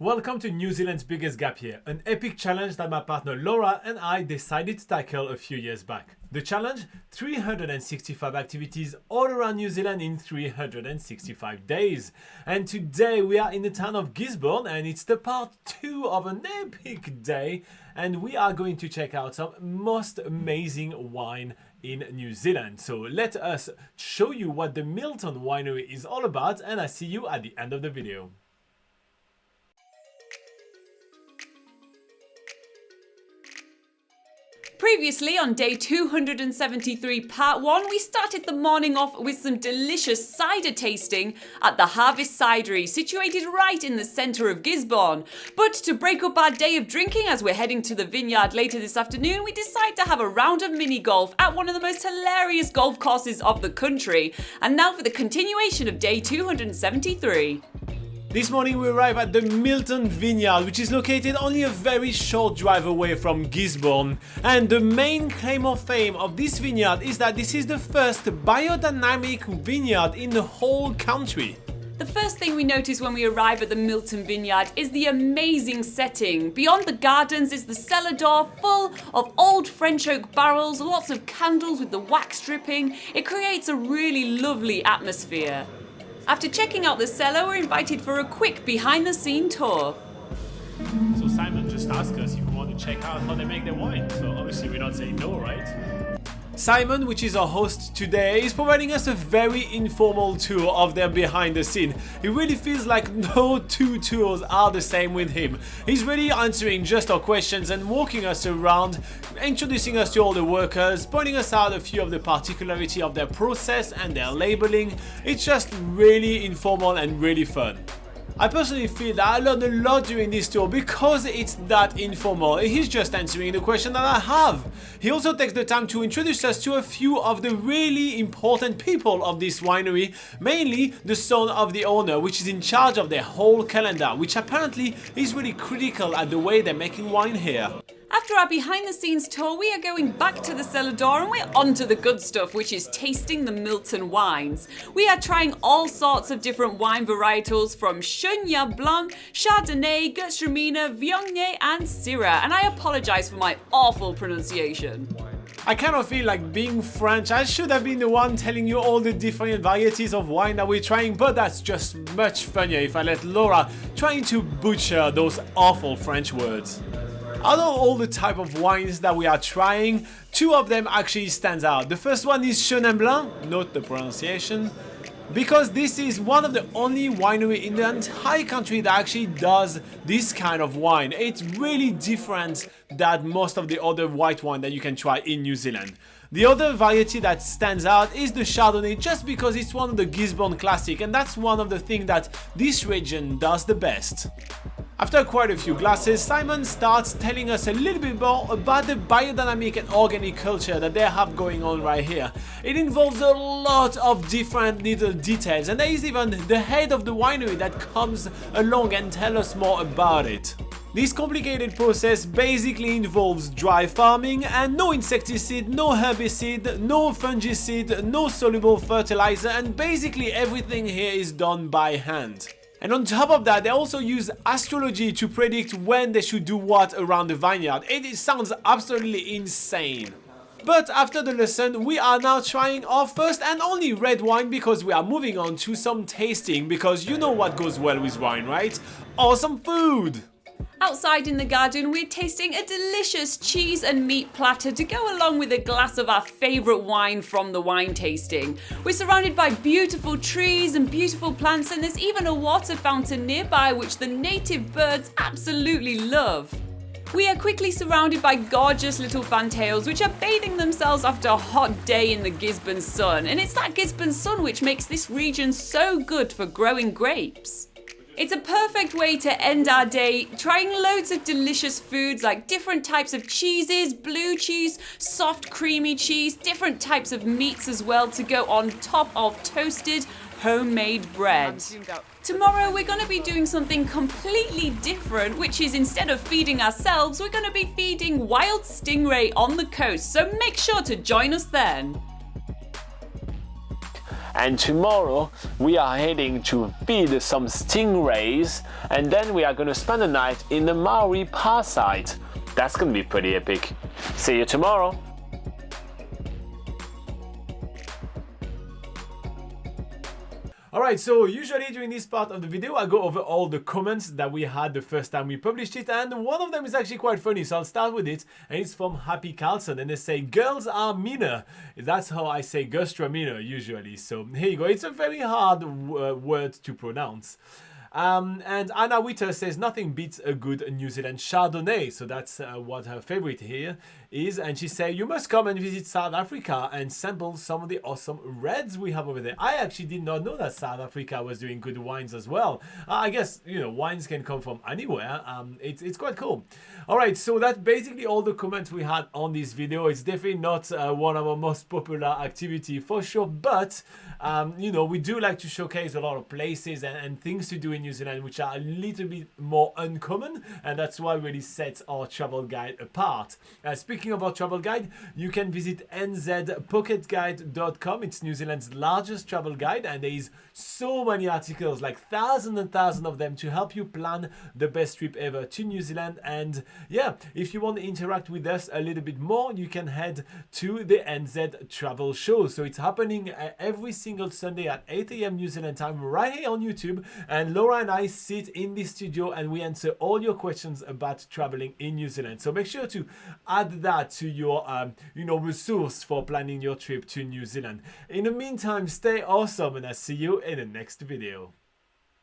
Welcome to New Zealand's biggest gap year, an epic challenge that my partner Laura and I decided to tackle a few years back. The challenge? 365 activities all around New Zealand in 365 days. And today we are in the town of Gisborne and it's the part 2 of an epic day, and we are going to check out some most amazing wine in New Zealand. So let us show you what the Millton Winery is all about, and I see you at the end of the video. Previously on day 273 part 1, we started the morning off with some delicious cider tasting at the Harvest Cidery, situated right in the centre of Gisborne. But to break up our day of drinking as we're heading to the vineyard later this afternoon, we decide to have a round of mini golf at one of the most hilarious golf courses of the country. And now for the continuation of day 273. This morning we arrive at the Millton Vineyard, which is located only a very short drive away from Gisborne. And the main claim of fame of this vineyard is that this is the first biodynamic vineyard in the whole country. The first thing we notice when we arrive at the Millton Vineyard is the amazing setting. Beyond the gardens is the cellar door full of old French oak barrels, lots of candles with the wax dripping. It creates a really lovely atmosphere. After checking out the cellar, we're invited for a quick behind-the-scene tour. So Simon just asked us if we want to check out how they make their wine. So obviously we're not saying no, right? Simon, which is our host today, is providing us a very informal tour of their behind the scene. It really feels like no two tours are the same with him. He's really answering just our questions and walking us around, introducing us to all the workers, pointing us out a few of the particularities of their process and their labeling. It's just really informal and really fun. I personally feel that I learned a lot during this tour because it's that informal. He's just answering the question that I have. He also takes the time to introduce us to a few of the really important people of this winery, mainly the son of the owner, which is in charge of their whole calendar, which apparently is really critical at the way they're making wine here. After our behind-the-scenes tour, we are going back to the cellar door and we're on to the good stuff, which is tasting the Millton wines. We are trying all sorts of different wine varietals from Chenin Blanc, Chardonnay, Gewürztraminer, Viognier and Syrah, and I apologise for my awful pronunciation. I kind of feel like being French, I should have been the one telling you all the different varieties of wine that we're trying, but that's just much funnier if I let Laura trying to butcher those awful French words. Out of all the type of wines that we are trying, two of them actually stands out. The first one is Chenin Blanc, note the pronunciation, because this is one of the only winery in the entire country that actually does this kind of wine. It's really different than most of the other white wine that you can try in New Zealand. The other variety that stands out is the Chardonnay, just because it's one of the Gisborne classic, and that's one of the things that this region does the best. After quite a few glasses, Simon starts telling us a little bit more about the biodynamic and organic culture that they have going on right here. It involves a lot of different little details, and there is even the head of the winery that comes along and tells us more about it. This complicated process basically involves dry farming and no insecticide, no herbicide, no fungicide, no soluble fertilizer, and basically everything here is done by hand. And on top of that, they also use astrology to predict when they should do what around the vineyard. It sounds absolutely insane. But after the lesson, we are now trying our first and only red wine, because we are moving on to some tasting, because you know what goes well with wine, right? Awesome food! Outside in the garden, we're tasting a delicious cheese and meat platter to go along with a glass of our favourite wine from the wine tasting. We're surrounded by beautiful trees and beautiful plants, and there's even a water fountain nearby which the native birds absolutely love. We are quickly surrounded by gorgeous little fantails which are bathing themselves after a hot day in the Gisborne sun, and it's that Gisborne sun which makes this region so good for growing grapes. It's a perfect way to end our day trying loads of delicious foods like different types of cheeses, blue cheese, soft creamy cheese, different types of meats as well to go on top of toasted homemade bread. Tomorrow we're going to be doing something completely different, which is instead of feeding ourselves, we're going to be feeding wild stingray on the coast, so make sure to join us then. And tomorrow we are heading to feed some stingrays, and then we are going to spend the night in the Maori Par site. That's going to be pretty epic. See you tomorrow. Alright, so usually during this part of the video I go over all the comments that we had the first time we published it, and one of them is actually quite funny, so I'll start with it, and it's from Happy Carlson, and they say, girls are meaner. That's how I say Gustraminer usually, so here you go. It's a very hard word to pronounce. And Anna Witter says nothing beats a good New Zealand Chardonnay, so that's what her favorite here is, and she said you must come and visit South Africa and sample some of the awesome reds we have over there. I actually did not know that South Africa was doing good wines as well. I guess, you know, wines can come from anywhere. It's quite cool. Alright, so that's basically all the comments we had on this video. It's definitely not one of our most popular activity for sure, but you know, we do like to showcase a lot of places and things to do in New Zealand which are a little bit more uncommon, and that's what really sets our travel guide apart. Speaking of our travel guide, you can visit nzpocketguide.com. It's New Zealand's largest travel guide, and there is so many articles, like thousands and thousands of them, to help you plan the best trip ever to New Zealand. And yeah, if you want to interact with us a little bit more, you can head to the NZ Travel Show. So it's happening every single Sunday at 8 AM New Zealand time right here on YouTube, and Laura and I sit in the studio and we answer all your questions about traveling in New Zealand. So make sure to add that to your you know, resource for planning your trip to New Zealand. In the meantime, stay awesome, and I'll see you in the next video.